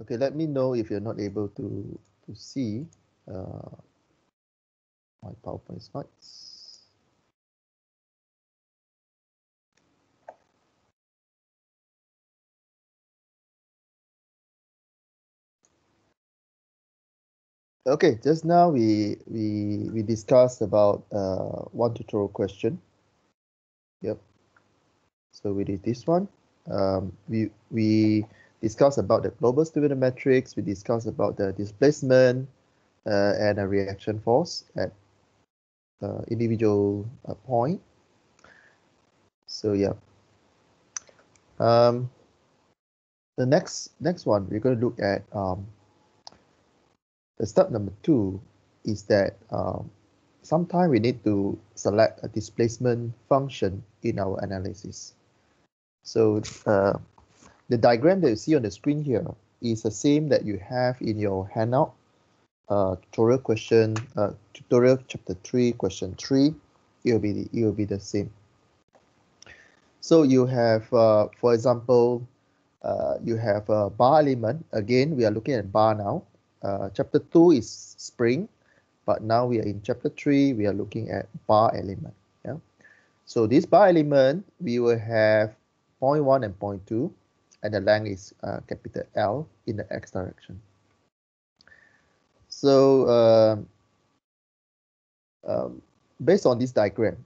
Okay, let me know if you're not able to see my PowerPoint slides. Okay, just now we discussed about one tutorial question. Yep. So we did this one. We discussed about the global stability matrix. We discussed about the displacement and a reaction force at individual point. So yeah. The next one we're going to look at the step number 2 is that sometimes we need to select a displacement function in our analysis. So the diagram that you see on the screen here is the same that you have in your handout. Tutorial chapter 3, question 3. It will be the same. So you have, for example, you have a bar element. Again, we are looking at bar now. Chapter 2 is spring, but now we are in chapter 3. We are looking at bar element. Yeah. So this bar element, we will have point 1 and point 2, and the length is capital L in the x direction. So based on this diagram,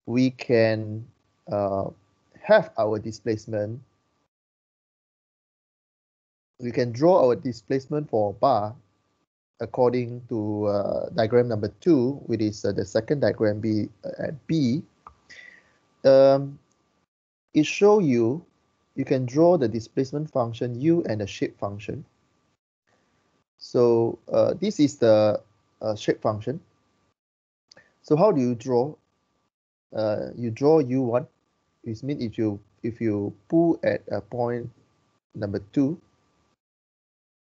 we can have our displacement. We can draw our displacement for a bar according to diagram number 2, which is the second diagram B at B. It shows you can draw the displacement function U and the shape function. So this is the shape function. So how do you draw? You draw U1, which means if you pull at a point number 2,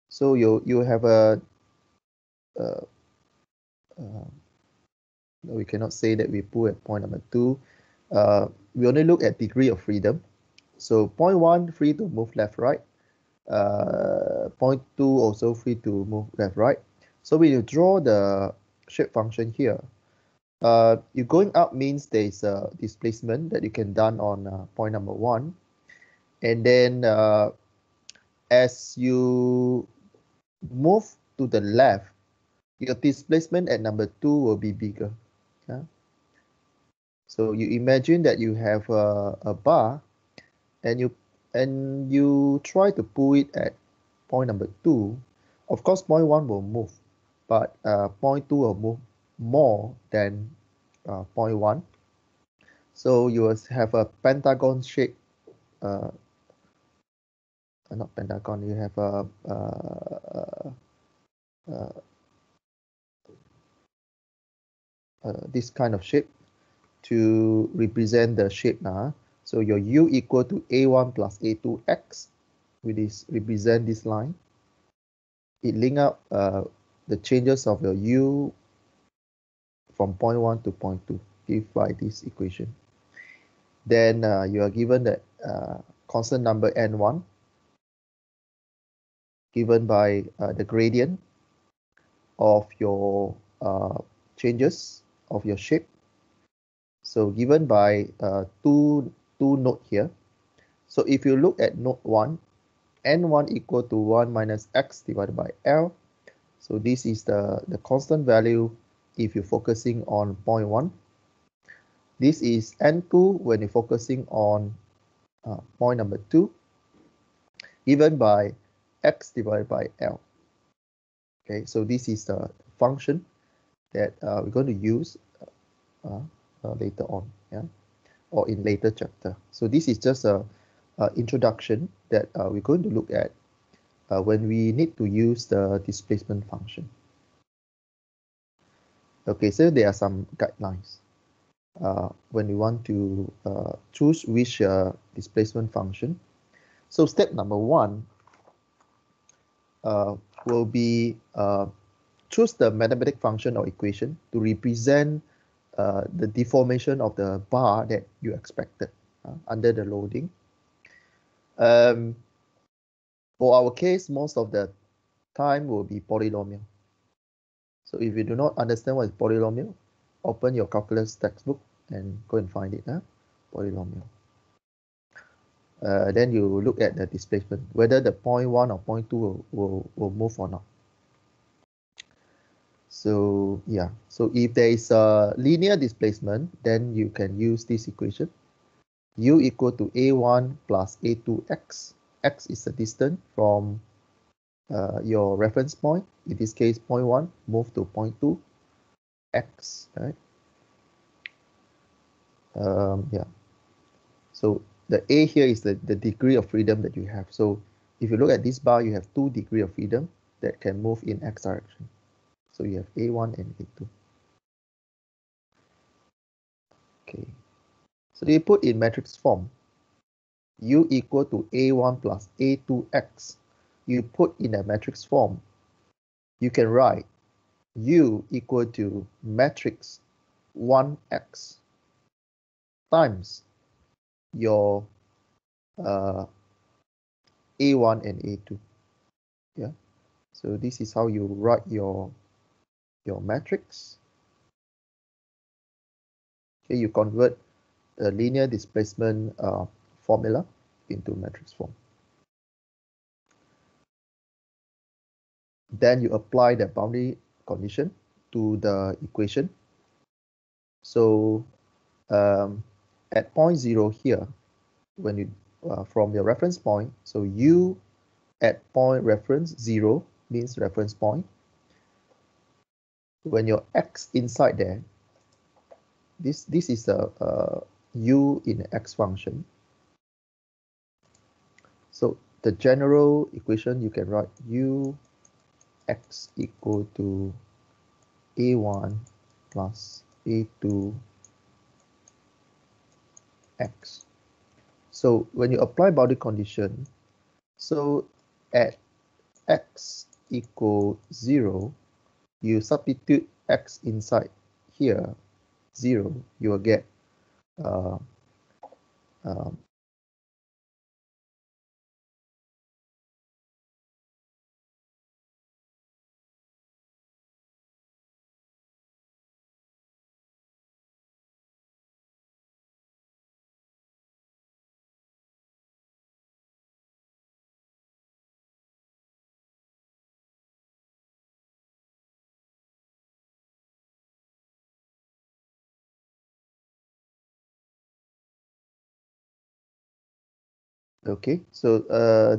so you have a we cannot say that we pull at point number 2. We only look at degree of freedom. So point 1 free to move left right. Point 2 also free to move left right. So when you draw the shape function here, you going up means there is a displacement that you can done on point number 1, and then as you move to the left, your displacement at number 2 will be bigger. Yeah? So you imagine that you have a bar, and you try to pull it at point number 2. Of course, point 1 will move, but point 2 will move more than point 1. So you will have a pentagon shape. Not pentagon. You have this kind of shape to represent the shape now. So your U equal to A1 plus A2x, which is represent this line. It link up the changes of your U from point 1 to point 2, given by this equation. Then you are given the constant number N1, given by the gradient of your changes of your shape. So given by two node here. So if you look at node 1, N1 equal to 1 minus x divided by L. So this is the constant value if you're focusing on point 1. This is N2 when you're focusing on point number 2, given by x divided by L. Okay, so this is the function that we're going to use later on, yeah, or in later chapter. So this is just a introduction that we're going to look at when we need to use the displacement function. Okay, so there are some guidelines when we want to choose which displacement function. So step number 1 will be choose the mathematical function or equation to represent the deformation of the bar that you expected under the loading. For our case, most of the time will be polynomial. So if you do not understand what is polynomial, open your calculus textbook and go and find it, polynomial. Then you look at the displacement, whether the point 1 or point 2 will move or not. So yeah, so if there is a linear displacement, then you can use this equation. U equal to A1 plus A2x. X is the distance from your reference point. In this case, point 1, move to point 2, x, right? Yeah. So the A here is the degree of freedom that you have. So if you look at this bar, you have 2 degrees of freedom that can move in x direction. So you have A1 and A2. Okay. So you put in matrix form. U equal to A1 plus A2x. You put in a matrix form. You can write U equal to matrix 1x times your A1 and A2. Yeah. So this is how you write your matrix. Okay, you convert the linear displacement formula into matrix form. Then you apply the boundary condition to the equation. So at point 0 here, when you from your reference point, so U at point reference 0 means reference point. When your x inside there, this is a U in the x function. So the general equation, you can write U x equal to A1 plus A2 x. So when you apply boundary condition, so at x equal 0, you substitute x inside here 0, you will get okay. So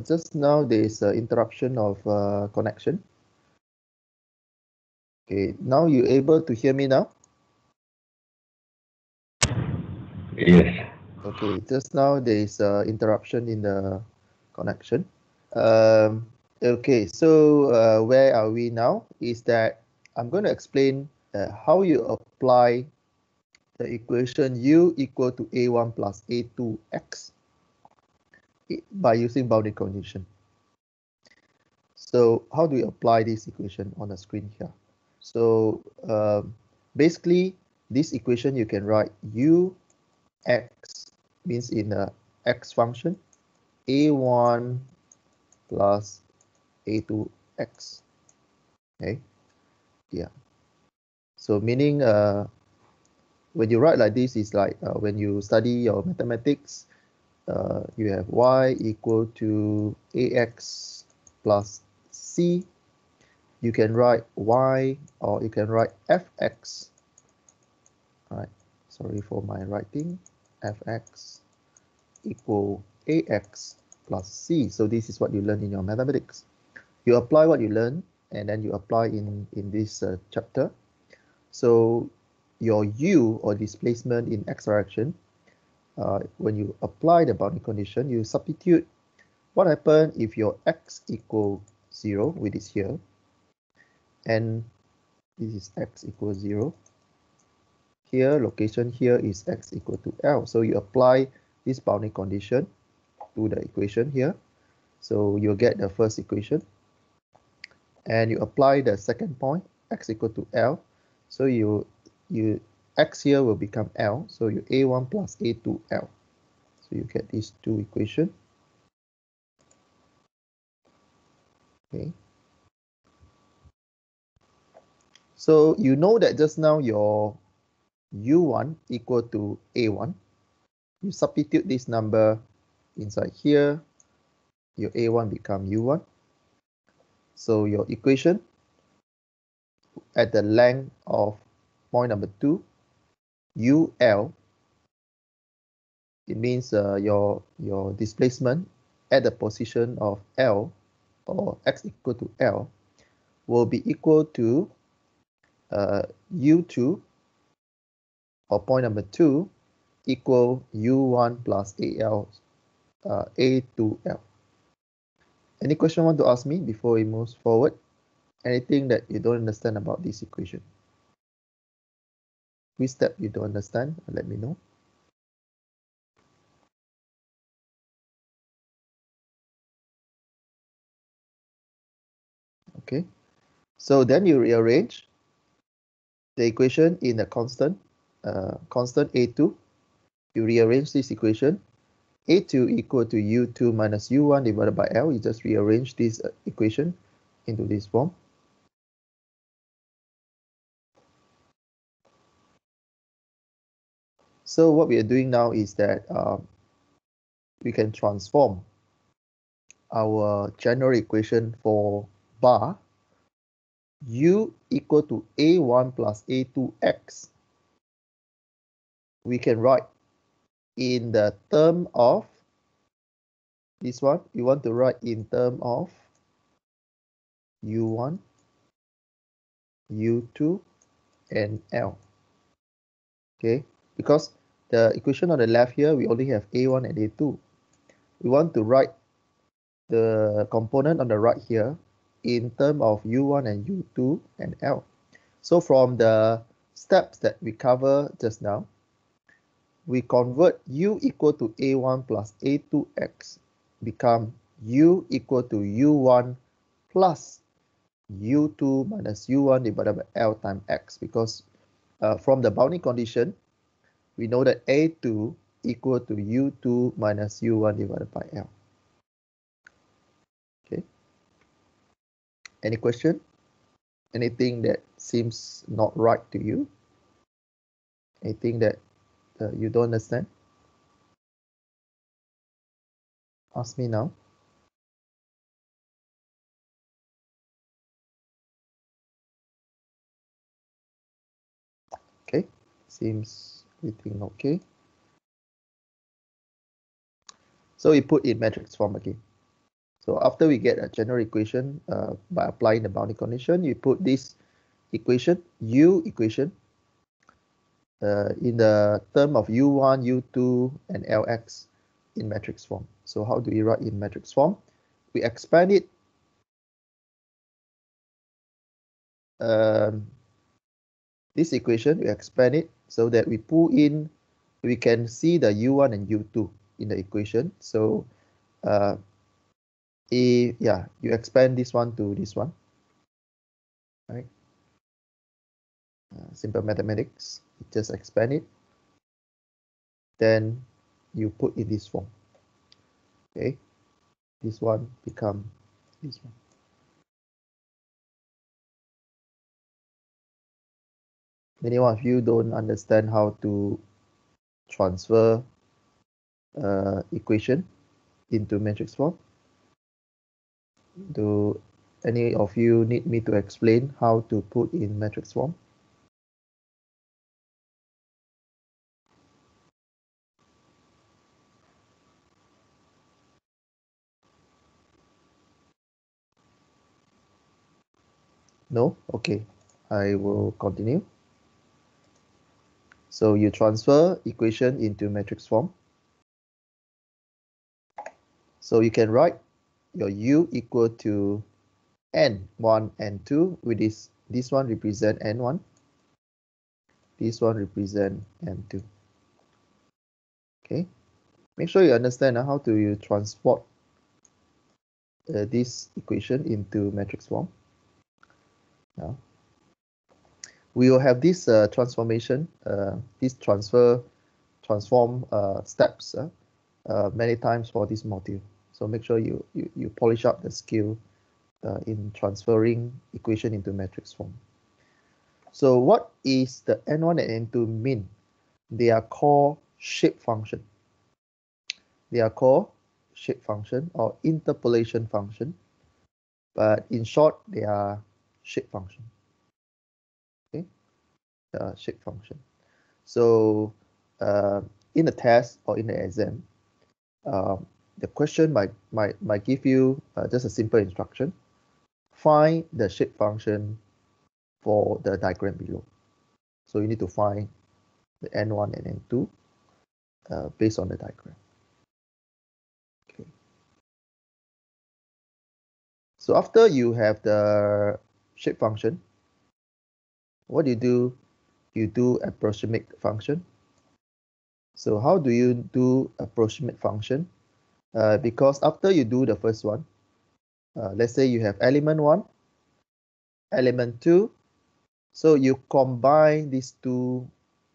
just now there is an interruption of connection. Okay, now you able to hear me now? Yes. Okay, just now there is an interruption in the connection. Okay, so where are we now? Is that I'm going to explain how you apply the equation U equal to A1 plus A2x by using boundary condition. So how do we apply this equation on the screen here? So basically, this equation you can write U x means in a x function, A1 plus A2x. Okay, yeah. So meaning when you write like this, is like when you study your mathematics, you have y equal to ax plus c. You can write y, or you can write fx. All right, sorry for my writing. Fx equal ax plus c. So this is what you learn in your mathematics. You apply what you learn, and then you apply in this chapter. So your u, or displacement in x direction, when you apply the boundary condition, you substitute what happens if your x equal 0, which is here, and this is x equals 0. Here, location here is x equal to L. So you apply this boundary condition to the equation here. So you'll get the first equation. And you apply the second point, x equal to L. So you x here will become L. So you A1 plus A2L. So you get these two equations. Okay. So you know that just now your U1 equal to A1. You substitute this number inside here, your A1 become U1. So your equation at the length of point number 2, UL, it means your displacement at the position of L, or x equal to L, will be equal to U2, or point number 2, equal U1 plus AL, A2L. Any question you want to ask me before we move forward? Anything that you don't understand about this equation? Which step you don't understand? Let me know. Okay, so then you rearrange the equation in a constant A2. You rearrange this equation. A2 equal to U2 minus U1 divided by L. You just rearrange this equation into this form. So what we are doing now is that we can transform our general equation for bar U equal to A1 plus A2x. We can write in the term of this one. You want to write in term of U1, U2, and L. Okay, because the equation on the left here, we only have A1 and A2. We want to write the component on the right here in term of U1 and U2 and L. So from the steps that we cover just now, we convert U equal to A1 plus A2x become U equal to U1 plus U2 minus U1 divided by L times X, because from the bounding condition, we know that A2 equal to U2 minus U1 divided by L. Okay. Any question? Anything that seems not right to you? Anything that you don't understand? Ask me now. Okay, seems everything okay. So we put in matrix form again. So after we get a general equation by applying the boundary condition, you put this equation, U equation, in the term of U1, U2, and Lx in matrix form. So how do we write in matrix form? We expand it this equation, we expand it so that we pull in, we can see the U1 and U2 in the equation. So you expand this one to this one, right? Simple mathematics, just expand it. Then you put in this form. Okay, this one become this one. Many of you don't understand how to transfer equation into matrix form. Do any of you need me to explain how to put in matrix form? No? Okay, I will continue. So you transfer equation into matrix form. So you can write your U equal to N1, N2, with this one represent N1. This one represent N2. Okay, make sure you understand how to you transport this equation into matrix form. Now, we will have this transform steps many times for this module. So make sure you polish up the skill in transferring equation into matrix form. So what is the n1 and n2 mean? They are called shape function. They are called shape function or interpolation function, but in short, they are shape function. Okay, shape function. So in the test or in the exam, the question might give you just a simple instruction. Find the shape function for the diagram below. So you need to find the n1 and n2 based on the diagram. Okay. So after you have the shape function, what do you do? You do approximate function. So how do you do approximate function? Because after you do the first one, let's say you have element 1, element 2. So you combine these two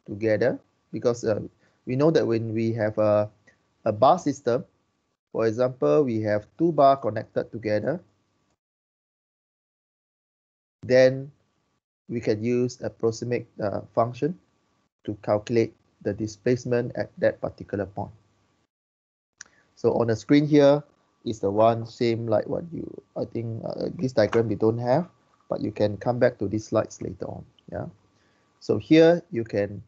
together because we know that when we have a bar system, for example, we have two bars connected together, then we can use approximate function to calculate the displacement at that particular point. So on the screen here is the one same like what I think this diagram we don't have, but you can come back to these slides later on. Yeah. So here you can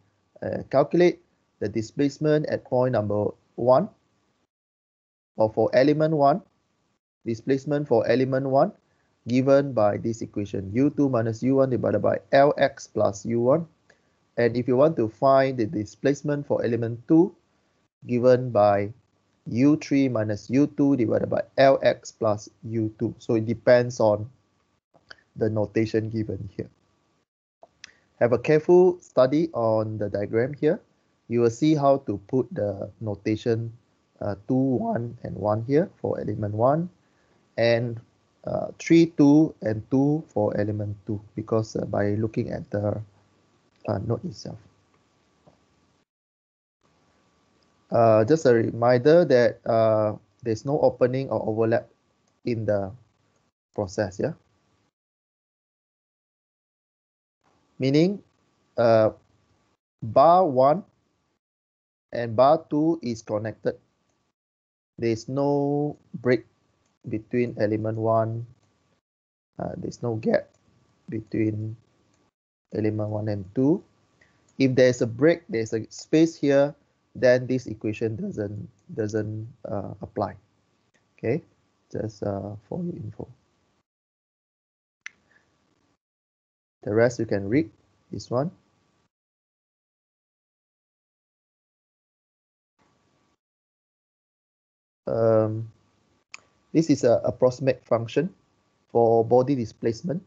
calculate the displacement at point number 1, or for element 1, displacement for element 1 given by this equation u2 minus u1 divided by Lx plus u1. And if you want to find the displacement for element 2 given by u3 minus u2 divided by Lx plus u2. So it depends on the notation given here. Have a careful study on the diagram here. You will see how to put the notation 2, 1, and 1 here for element 1, and 3, 2, and 2 for element 2, because by looking at the node itself. Just a reminder that there's no opening or overlap in the process, yeah? Meaning bar 1 and bar 2 is connected. There's no break between element 1. There's no gap between element 1 and 2. If there's a break, there's a space here, then this equation doesn't apply. Okay, just for your info. The rest you can read this one. This is an approximate function for body displacement.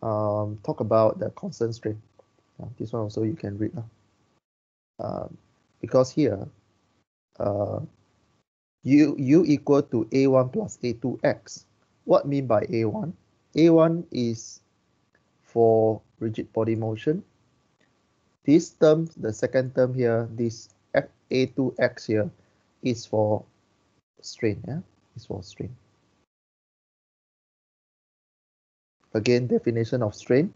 Talk about the constant strain. This one also you can read. Because here, u equal to a1 plus a2x. What mean by a1? A1 is for rigid body motion. This term, the second term here, this a2x here, is for strain. Yeah, is for strain. Again, definition of strain: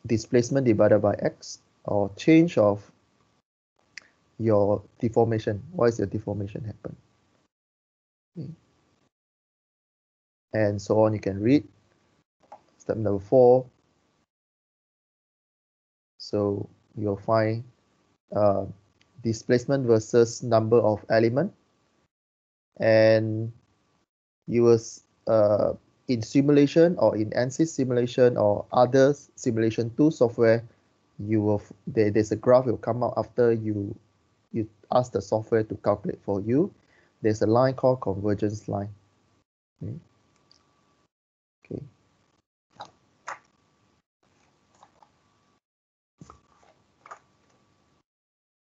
displacement divided by x, or change of your deformation. Why is your deformation happen? Okay. And so on. You can read step number 4. So you'll find displacement versus number of element, and you will in simulation or in ANSYS simulation or other simulation tool software, you will there's a graph will come out after you ask the software to calculate for you. There's a line called convergence line. Okay.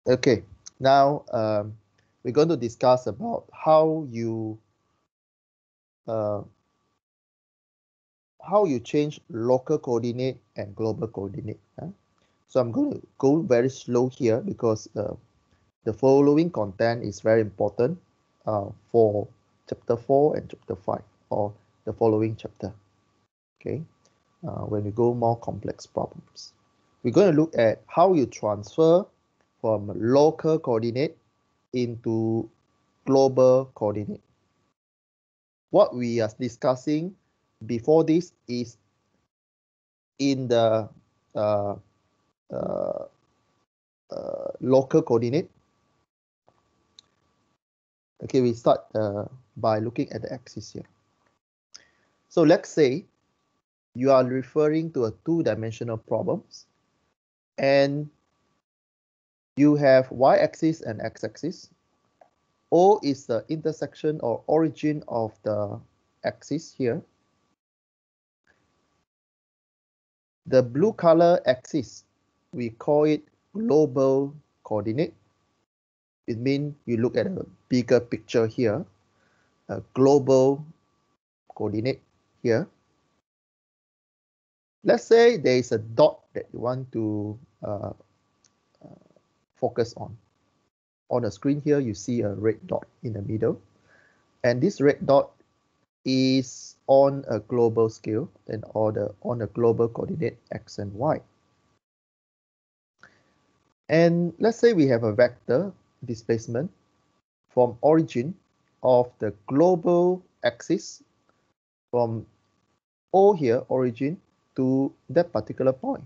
Okay. Now we're going to discuss about how you change local coordinate and global coordinate. So I'm going to go very slow here because the following content is very important for chapter 4 and chapter 5, or the following chapter. Okay, when we go more complex problems, we're going to look at how you transfer from local coordinate into global coordinate. What we are discussing before this is in the uh, uh, local coordinate. Okay, we start by looking at the axis here. So let's say you are referring to a two-dimensional problems and you have y-axis and x-axis. O is the intersection or origin of the axis here. The blue color axis, we call it global coordinate. It means you look at a bigger picture here, a global coordinate here. Let's say there is a dot that you want to focus on. On the screen here, you see a red dot in the middle. And this red dot is on a global scale and on a global coordinate x and y. And let's say we have a vector displacement from origin of the global axis from O here, origin, to that particular point.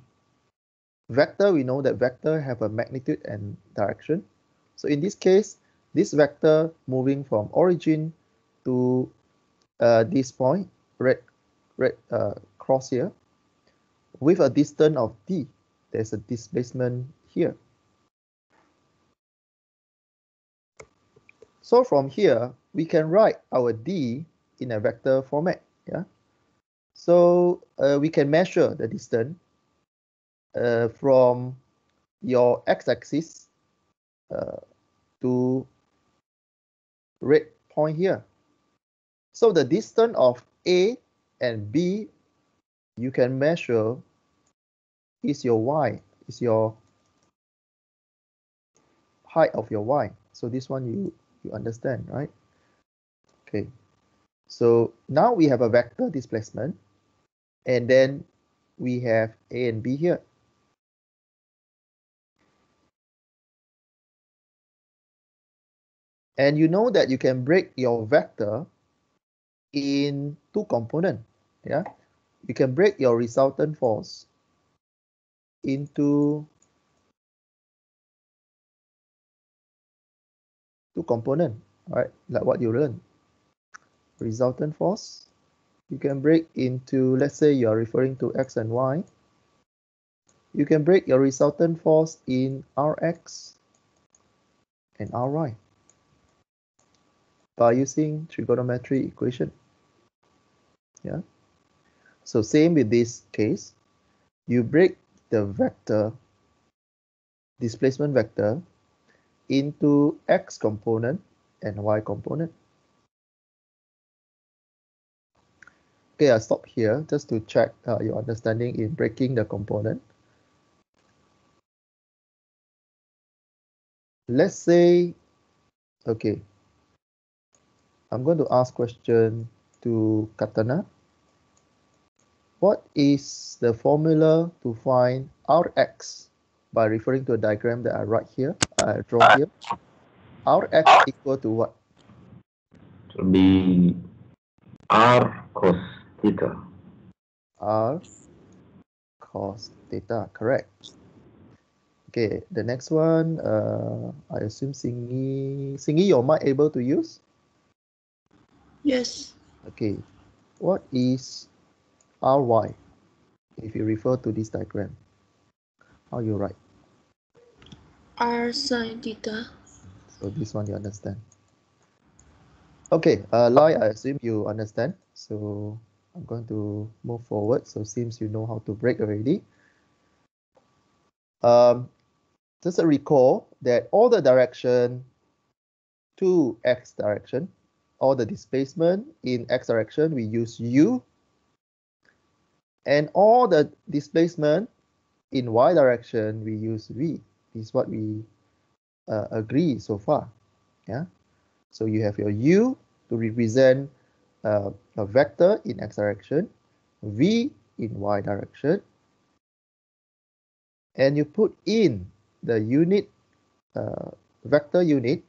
Vector, we know that vector have a magnitude and direction. So in this case, this vector moving from origin to this point, red cross here, with a distance of d. There's a displacement here. So from here, we can write our d in a vector format. Yeah. So we can measure the distance from your x-axis to red point here. So the distance of A and B, you can measure is your y, is your height of your y. So this one you understand, right? Okay. So now we have a vector displacement, and then we have A and B here. And you know that you can break your vector in two components. Yeah, you can break your resultant force into two components, right? Like what you learned. Resultant force, you can break into, let's say you are referring to x and y. You can break your resultant force in Rx and Ry by using trigonometry equation. Yeah. So same with this case, you break the vector, displacement vector, into x component and y component. Okay, I'll stop here just to check your understanding in breaking the component. Let's say, okay, I'm going to ask question to Katana. What is the formula to find Rx by referring to a diagram that I write here, I draw here? Rx equal to what? It will be R cos theta. R cos theta, correct. Okay, the next one, I assume Singi, your mic able to use? Yes. Okay, what is Ry if you refer to this diagram? How you write? R sine theta. So this one you understand. Okay, Lai, I assume you understand. So I'm going to move forward. So seems you know how to break already. Just a recall that all the direction to x direction, all the displacement in x direction, we use u. And all the displacement in y direction, we use v. This is what we agree so far. Yeah. So you have your u to represent a vector in x direction, v in y direction, and you put in the unit vector unit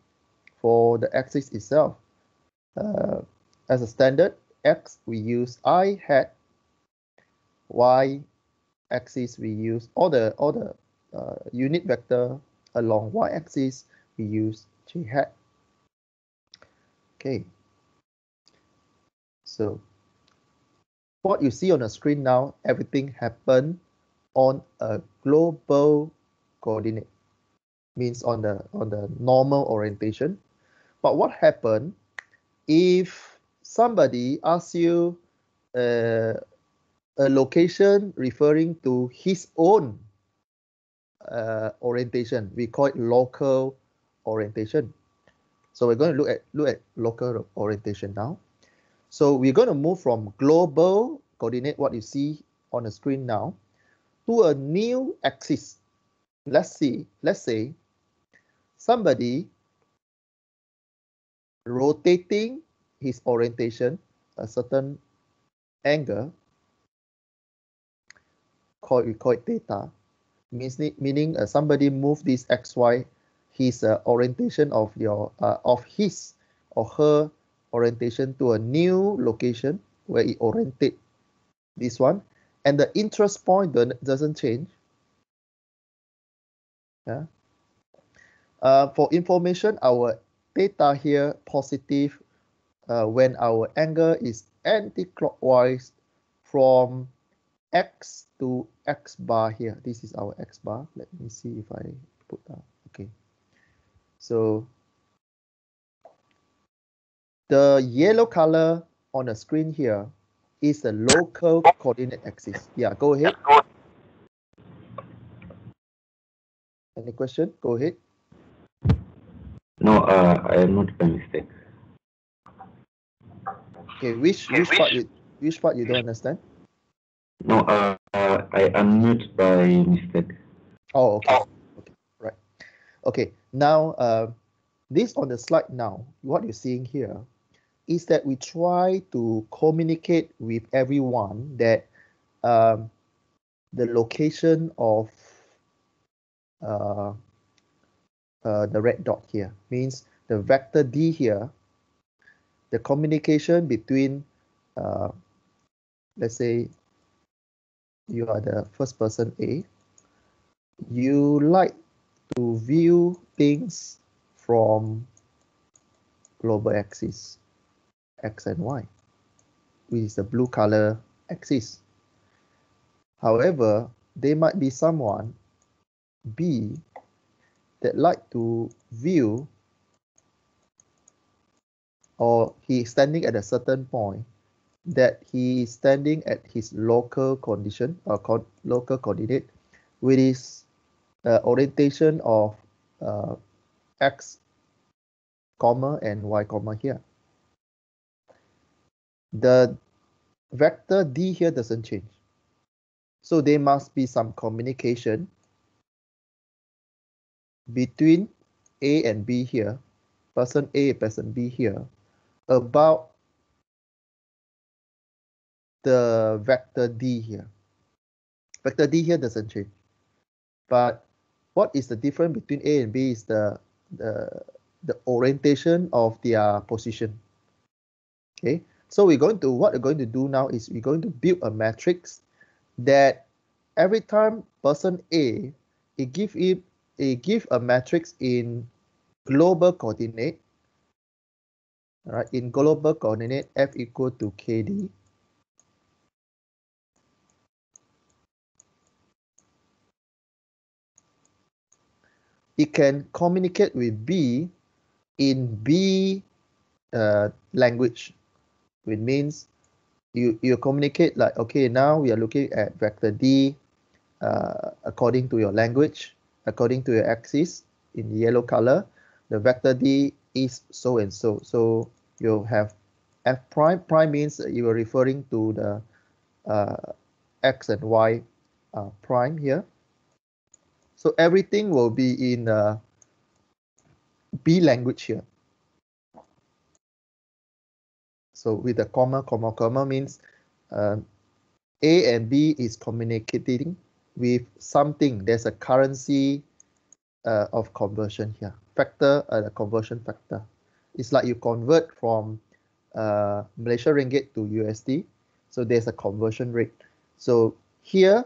for the axis itself. As a standard, x we use I hat, y axis we use all the unit vector along y axis we use j hat. Okay, so what you see on the screen now, everything happened on a global coordinate, means on the normal orientation. But what happened if somebody asks you a location referring to his own orientation? We call it local orientation. So we're going to look at local orientation now. So we're going to move from global coordinate, what you see on the screen now, to a new axis. Let's say somebody rotating his orientation a certain angle, we call it theta, meaning somebody move this xy, his orientation of his or her orientation to a new location where it orientate this one, and the interest point doesn't change. Yeah. For information, our theta here positive when our angle is anti-clockwise from x to x bar here. This is our x bar. Let me see if I put that. Okay. So the yellow color on the screen here is the local coordinate axis. Yeah, go ahead. Any question? Go ahead. No, I am not by mistake. Okay, which part you don't understand? No, I unmute by mistake. Oh, okay. Okay, right. Okay, now this on the slide now, what you're seeing here is that we try to communicate with everyone that the location of the red dot here means the vector d here, the communication between let's say you are the first person A, you like to view things from global axis x and y, which is the blue color axis. However, there might be someone B that like to view, or he is standing at a certain point, that he is standing at his local condition or local coordinate with his orientation of x comma and y comma here. The vector d here doesn't change. So there must be some communication between A and B here, person A, person B here, about the vector d here. Vector d here doesn't change. But what is the difference between A and B is the orientation of their position. Okay, so what we're going to do now is we're going to build a matrix that every time person A, it give a matrix in global coordinate. All right, in global coordinate f equal to kd. It can communicate with B in B language, which means you communicate like, okay, now we are looking at vector D according to your language, according to your axis in yellow color, the vector D is so and so. So you have f prime. Prime means you are referring to the x and y prime here. So everything will be in B language here. So with the comma, comma, comma means A and B is communicating with something. There's a currency of conversion here. Factor, the conversion factor. It's like you convert from Malaysia ringgit to USD. So there's a conversion rate. So here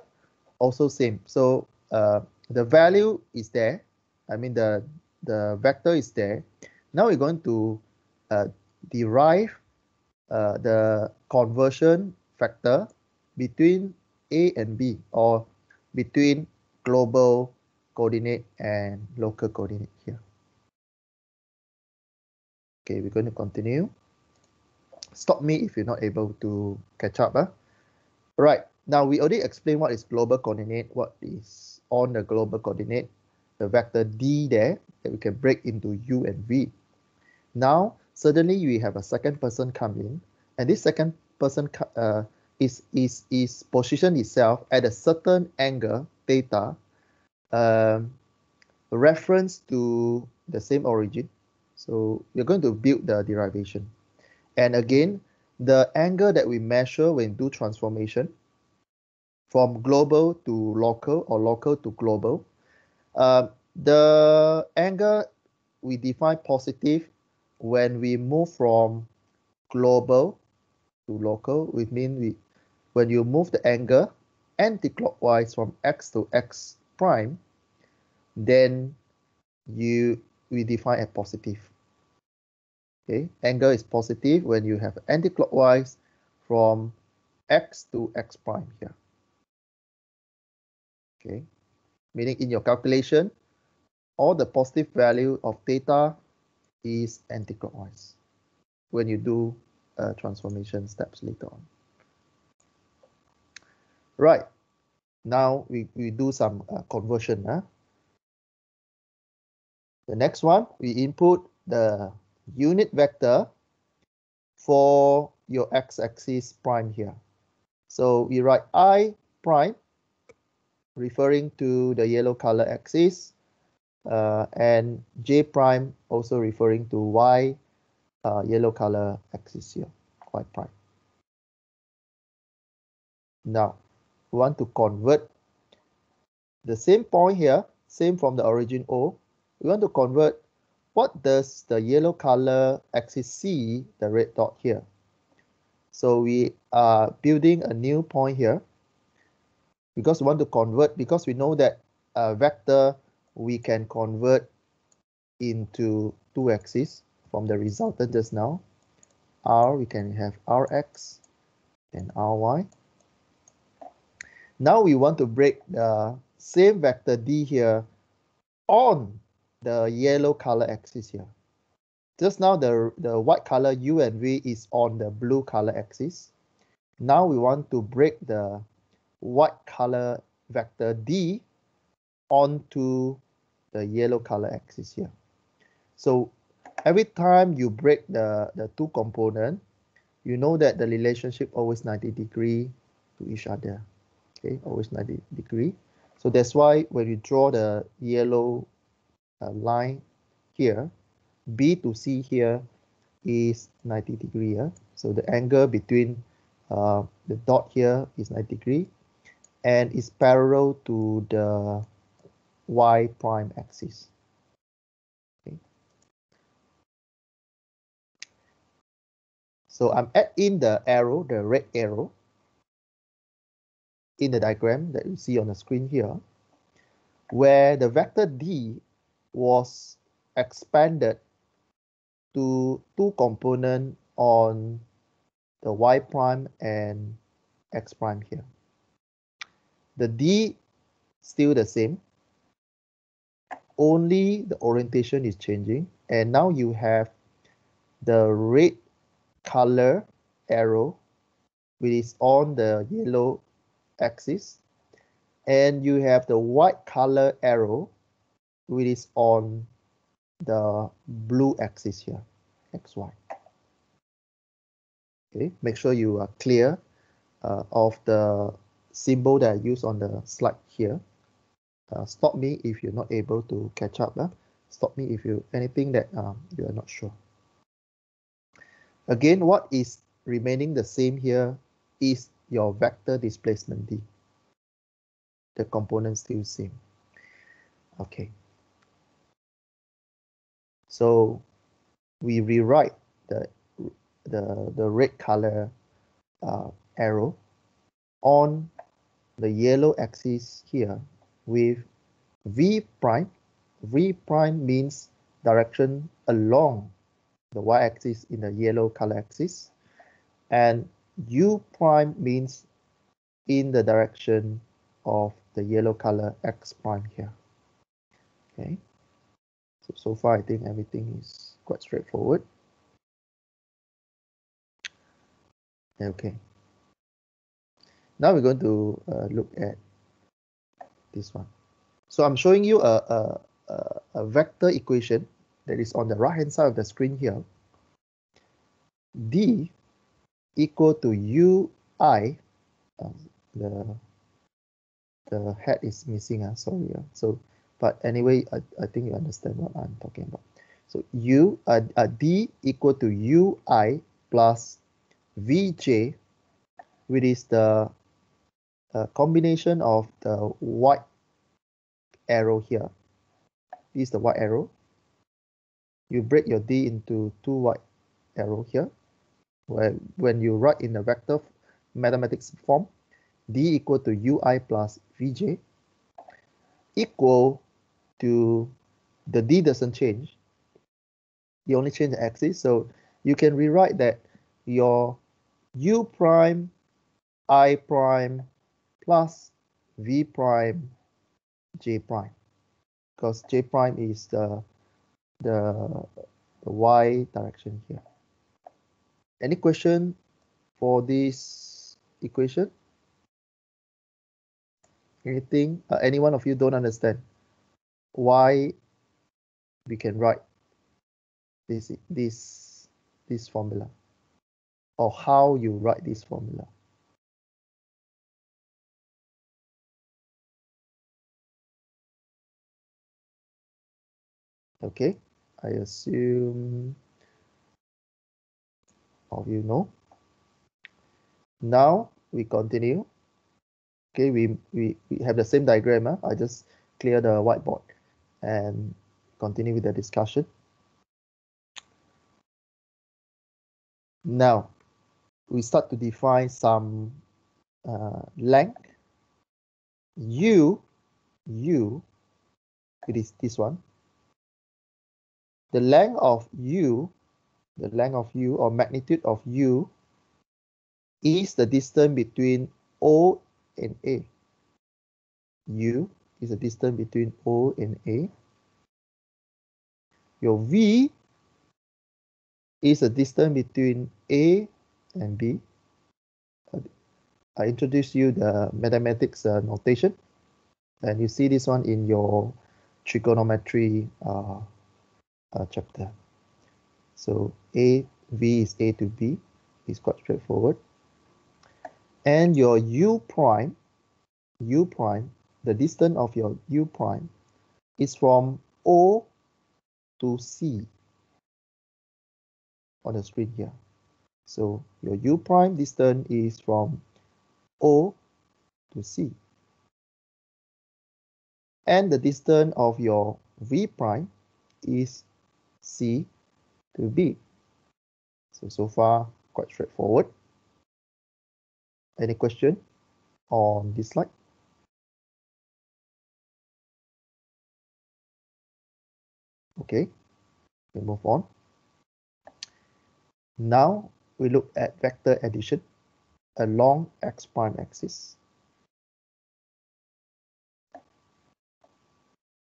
also same. So the value is there. I mean the vector is there. Now we're going to derive the conversion factor between A and B, or between global coordinate and local coordinate here. Okay, we're going to continue. Stop me if you're not able to catch up. Right, now we already explained what is global coordinate, what is on the global coordinate, the vector D there that we can break into U and V. Now, suddenly we have a second person come in, and this second person is positioned itself at a certain angle, theta, reference to the same origin. So we're going to build the derivation. And again, the angle that we measure when do transformation from global to local or local to global, the angle we define positive when we move from global to local. We mean when you move the angle anti-clockwise from x to x prime, then we define a positive. Okay, angle is positive when you have anti-clockwise from x to x prime here. Okay, meaning in your calculation, all the positive value of theta is anti-clockwise when you do transformation steps later on. Right, now we do some conversion. The next one, we input the unit vector for your x-axis prime here. So we write I prime referring to the yellow color axis, and J prime also referring to Y yellow color axis here, Y prime. Now, we want to convert the same point here, same from the origin O. We want to convert what does the yellow color axis see, the red dot here. So we are building a new point here because we want to convert, because we know that a vector we can convert into two axes from the resultant just now. R, we can have Rx and Ry. Now we want to break the same vector D here on the yellow color axis here. Just now the white color U and V is on the blue color axis. Now we want to break the white color vector D onto the yellow color axis here. So every time you break the two components, you know that the relationship always 90 degree to each other. Okay, always 90 degree. So that's why when you draw the yellow line here, B to C here is 90 degree. So the angle between the dot here is 90 degree and is parallel to the Y prime axis. Okay. So I'm adding the arrow, the red arrow, in the diagram that you see on the screen here, where the vector D was expanded to two components on the Y prime and X prime here. The D still the same, only the orientation is changing, and now you have the red color arrow which is on the yellow axis, and you have the white color arrow which is on the blue axis here, XY. Okay, make sure you are clear of the symbol that I use on the slide here. Stop me if you're not able to catch up. Stop me if you anything that you are not sure. Again, what is remaining the same here is your vector displacement D. The components still same. Okay. So we rewrite the red color arrow on the yellow axis here with V prime. V prime means direction along the y-axis in the yellow color axis, and U prime means in the direction of the yellow color X prime here. Okay, so far I think everything is quite straightforward. Okay, now we're going to look at this one. So I'm showing you a vector equation that is on the right hand side of the screen here. D equal to UI, the head is missing, sorry. So, but anyway, I think you understand what I'm talking about. So D equal to UI plus Vj, which is the combination of the white arrow here. This is the white arrow. You break your D into two white arrow here, where when you write in the vector mathematics form, D equal to UI plus Vj equal to, the D doesn't change. You only change the axis. So you can rewrite that your U prime I prime plus V prime J prime, because J prime is the Y direction here. Any question for this equation? Anything? Any one of you don't understand why we can write this formula, or how you write this formula? Okay, I assume all of you know. Now we continue. Okay, we have the same diagram. I just clear the whiteboard and continue with the discussion. Now we start to define some length. U, it is this one. The length of U or magnitude of U is the distance between O and A. U is the distance between O and A. Your V is the distance between A and B. I introduced you the mathematics notation, and you see this one in your trigonometry chapter. So V is A to B, is quite straightforward. And your U prime, the distance of your U prime is from O to C on the screen here. So your U prime distance is from O to C. And the distance of your V prime is C to B. So far, quite straightforward. Any question on this slide? Okay, we move on. Now we look at vector addition along X prime axis.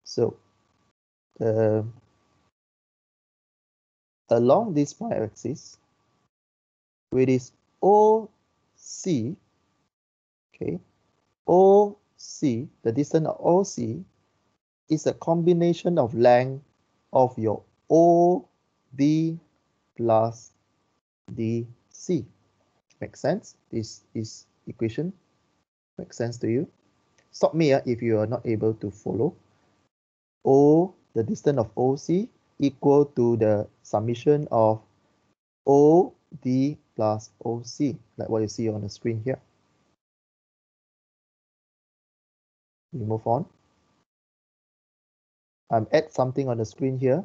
So along this prime axis, which is OC, okay, OC, the distance of OC is a combination of length of your OD plus DC. Makes sense? This equation makes sense to you? Stop me if you are not able to follow. The distance of OC equal to the summation of OD plus OC, like what you see on the screen here. We move on. I'm add something on the screen here.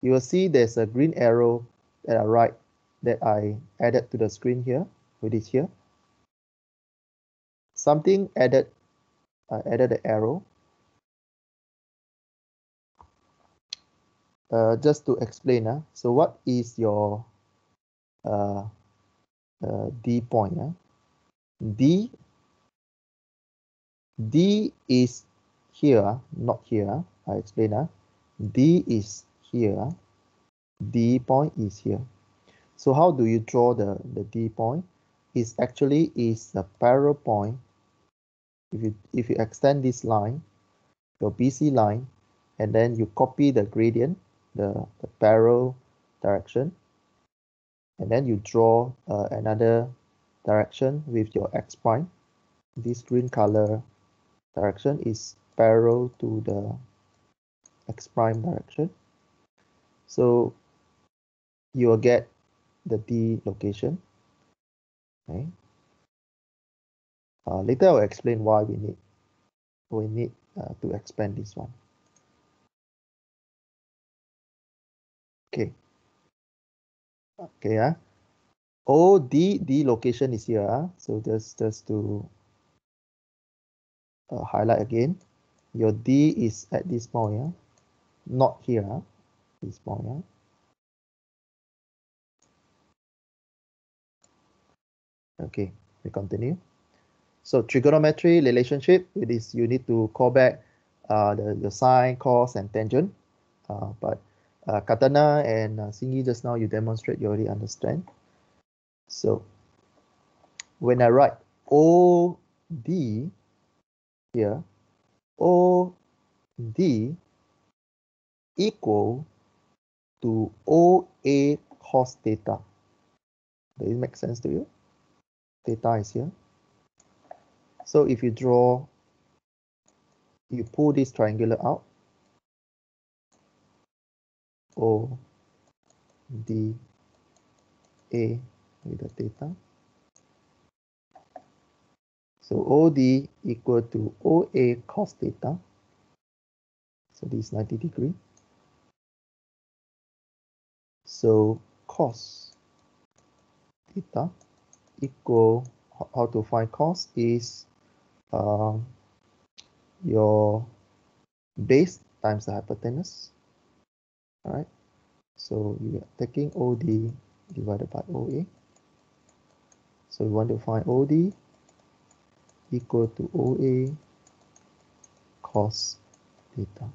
You will see there's a green arrow at the right that I added to the screen here, with it here. Something added, I added the arrow. Just to explain, so what is your D point? D is here, not here. I explain. D is here. D point is here. So how do you draw the D point? It's actually is a parallel point. If you extend this line, your BC line, and then you copy the gradient, the parallel direction, and then you draw another direction with your X prime. This green color direction is parallel to the X prime direction. So you will get the D location. Okay. Later I'll explain why we need to expand this one. Okay. Okay. D location is here. So just to highlight again, your D is at this point, not here. This point. Okay, we continue. So trigonometry relationship, it is you need to call back the sine, cos, and tangent. But Katana and Singi just now you demonstrate, you already understand. So when I write OD here, OD equal to OA cos theta. Does it make sense to you? Theta is here. So if you draw, you pull this triangular out, O D A with the theta. So OD equal to OA cos theta. So this is 90 degree. So cos theta equal, how to find cos is your base times the hypotenuse. All right. So you are taking OD divided by OA. So we want to find OD equal to OA cos theta.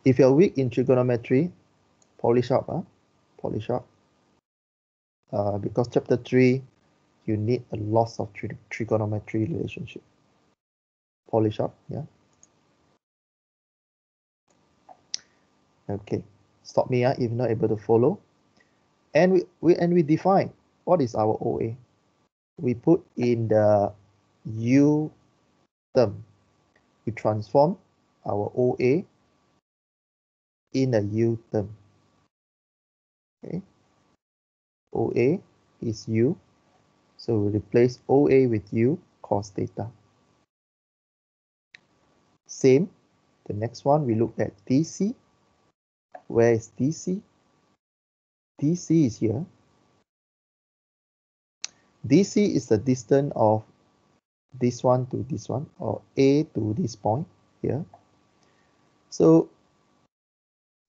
If you're weak in trigonometry, polish up, polish up. Because chapter 3, you need a lot of trigonometry relationship. Polish up, yeah. Okay, stop me if you're not able to follow. And we define what is our OA. We put in the U term. We transform our OA in a U term. Okay. OA is U. So we replace OA with U cos theta. Same. The next one we look at DC. Where is DC? DC is here. DC is the distance of this one to this one, or A to this point here. So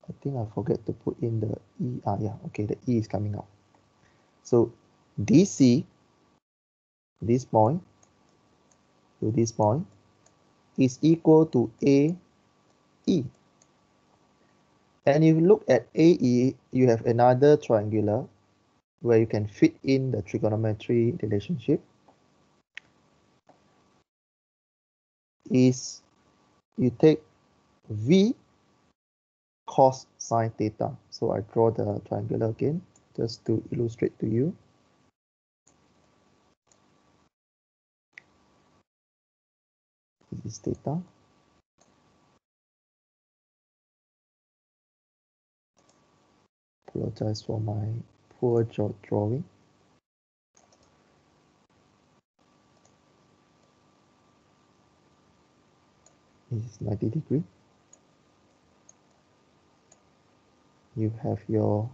I think I forget to put in the E. Yeah, okay, the E is coming out. So DC, this point to this point, is equal to AE. And if you look at AE, you have another triangular where you can fit in the trigonometry relationship. Is you take V cos sine theta. So I draw the triangular again just to illustrate to you. This is theta. Apologize for my poor drawing. This is 90 degree. You have your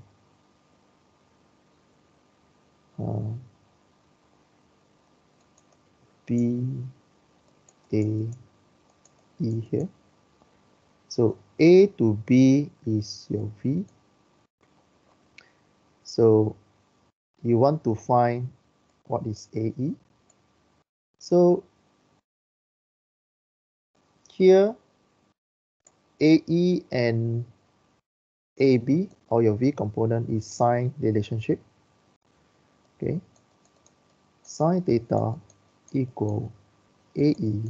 B, A, E here. So A to B is your V. So you want to find what is AE. So here AE and AB, or your V component, is sine relationship. Okay, sine theta equal AE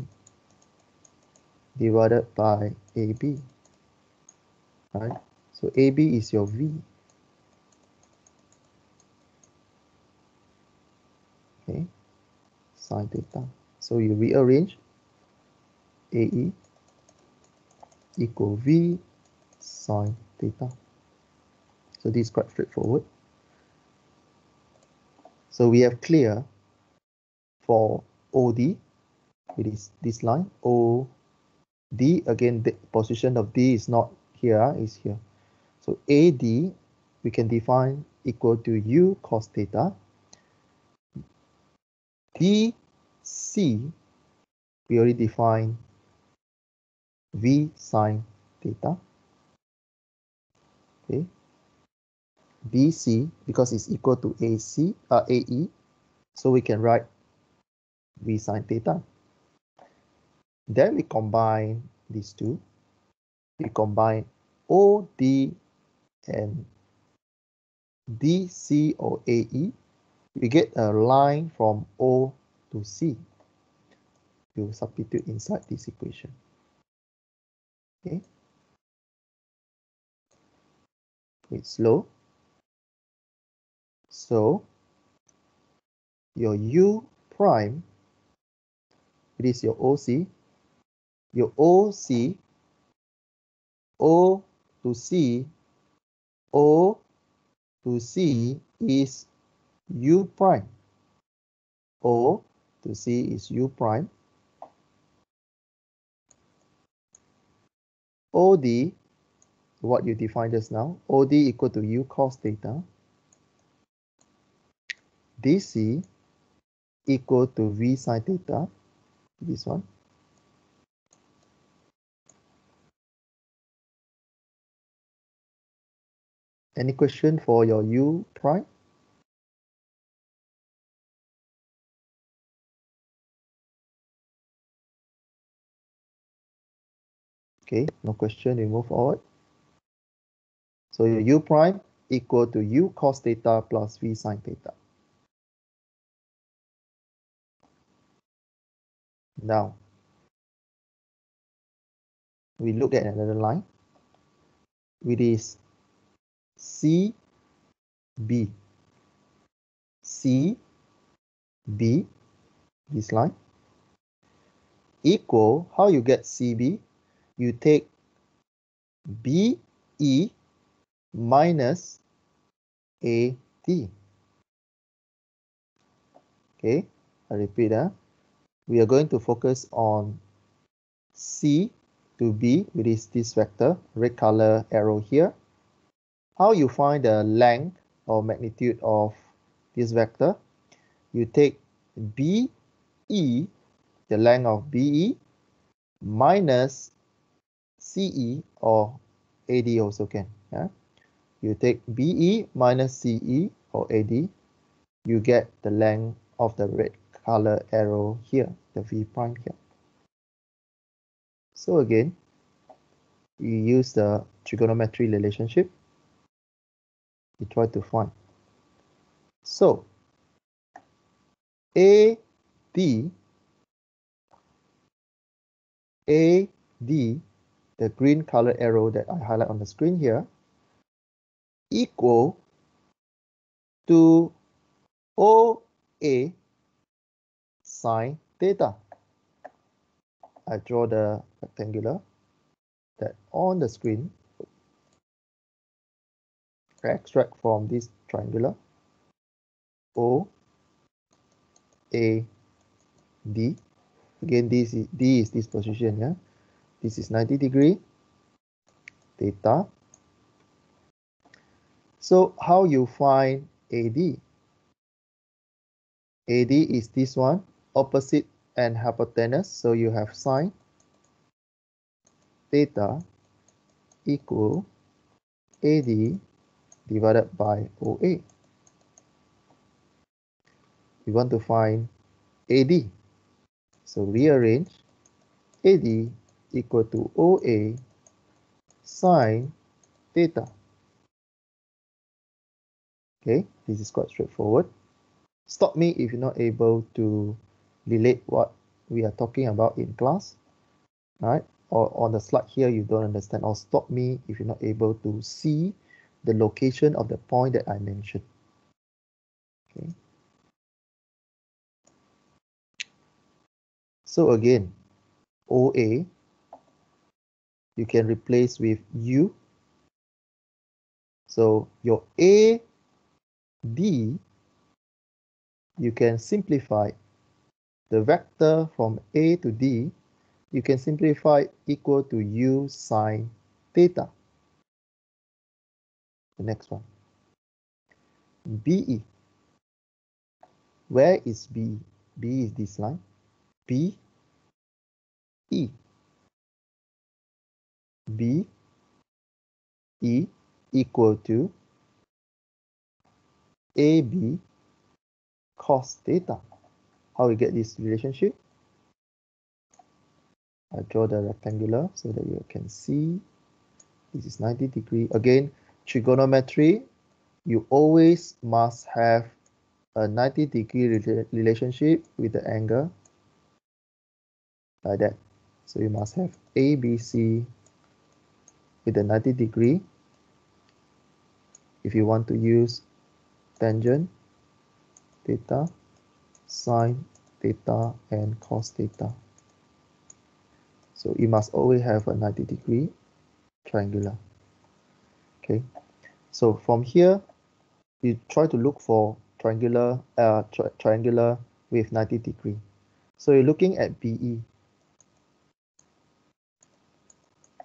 divided by AB. Right? So AB is your V. Okay, sine theta. So you rearrange AE equal V sine theta. So this is quite straightforward. So we have clear for OD, it is this line. OD, again, the position of D is not here, is here. So AD, we can define equal to U cos theta. DC, we already defined V sine theta. Okay. BC, because it's equal to AE, so we can write V sine theta. Then we combine these two. We combine OD and DC or AE. We get a line from O to C. You substitute inside this equation. Okay. It's slow. So your U prime, it is your OC. Your OC, O to C, O to C is U prime. O to C is U prime. OD, what you defined just now, OD equal to U cos theta. DC equal to V sine theta, this one. Any question for your U prime? Okay, no question, we move forward. So your U prime equal to U cos theta plus V sine theta. Now, we look at another line, which is CB. CB, this line, equal, how you get CB? You take BE minus AD. Okay, I repeat, we are going to focus on C to B, which is this vector, red color arrow here. How you find the length or magnitude of this vector? You take BE, the length of BE, minus CE, or AD also can. Yeah? You take BE minus CE or AD, you get the length of the red color arrow here, the V prime here. So again, we use the trigonometry relationship. We try to find. So AD, the green color arrow that I highlight on the screen here, equal to OA sine theta. I draw the rectangular that on the screen. extract from this triangular O, A, D. Again, D is this position, yeah. This is 90 degree, theta. So how you find AD? AD is this one, opposite and hypotenuse. So you have sine theta equal AD divided by OA. We want to find AD. So rearrange AD equal to OA sine theta. Okay, this is quite straightforward. Stop me if you're not able to relate what we are talking about in class, right? Or on the slide here you don't understand, or stop me if you're not able to see the location of the point that I mentioned. Okay. So again, OA you can replace with U. So your AD you can simplify the vector from A to D, you can simplify equal to U sine theta. The next one. BE. Where is B? B is this line. B, E. B, E equal to AB cos theta. How we get this relationship? I draw the rectangular so that you can see. This is 90 degree. Again, trigonometry, you always must have a 90 degree relationship with the angle like that. So you must have ABC with a 90 degree if you want to use tangent theta, sine theta, and cos theta. So you must always have a 90 degree triangular. Okay, so from here you try to look for triangular with 90 degree. So you're looking at BE.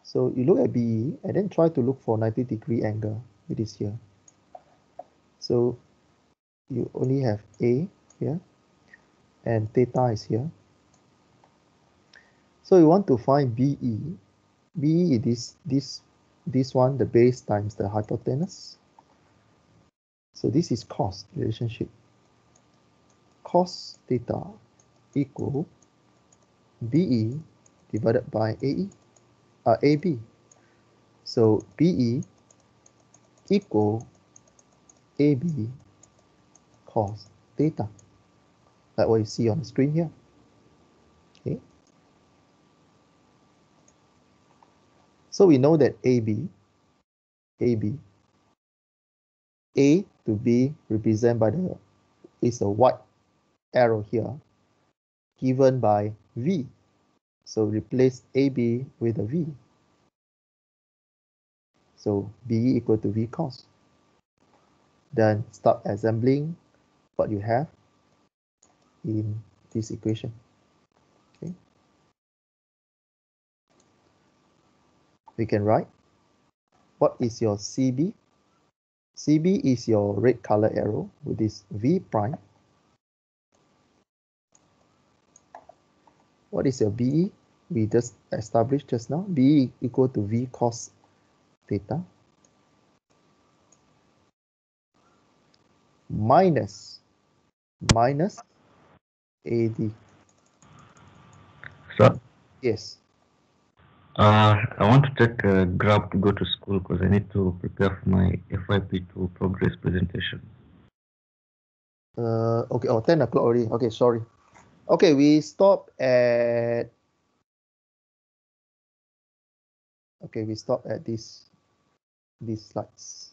So you look at BE and then try to look for 90 degree angle, which is here. So you only have A here and theta is here. So you want to find BE. BE is this one, the base times the hypotenuse. So this is cos relationship. Cos theta equal BE divided by AB. So BE equal AB cos theta, like what you see on the screen here. Okay. So we know that AB, A to B represented by is a white arrow here, given by V. So replace AB with a V. So BE equal to V cos. Then start assembling what you have in this equation. Okay. We can write what is your CB? CB is your red color arrow with this V prime. What is your BE? We just established just now. BE equal to V cos theta minus AD. Sir, Yes. I want to take a grab to go to school because I need to prepare for my FYP2 progress presentation. Okay. Oh, 10 o'clock already. Okay, sorry. Okay, we stop at. Okay, we stop at these slides.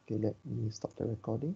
Okay, let me stop the recording.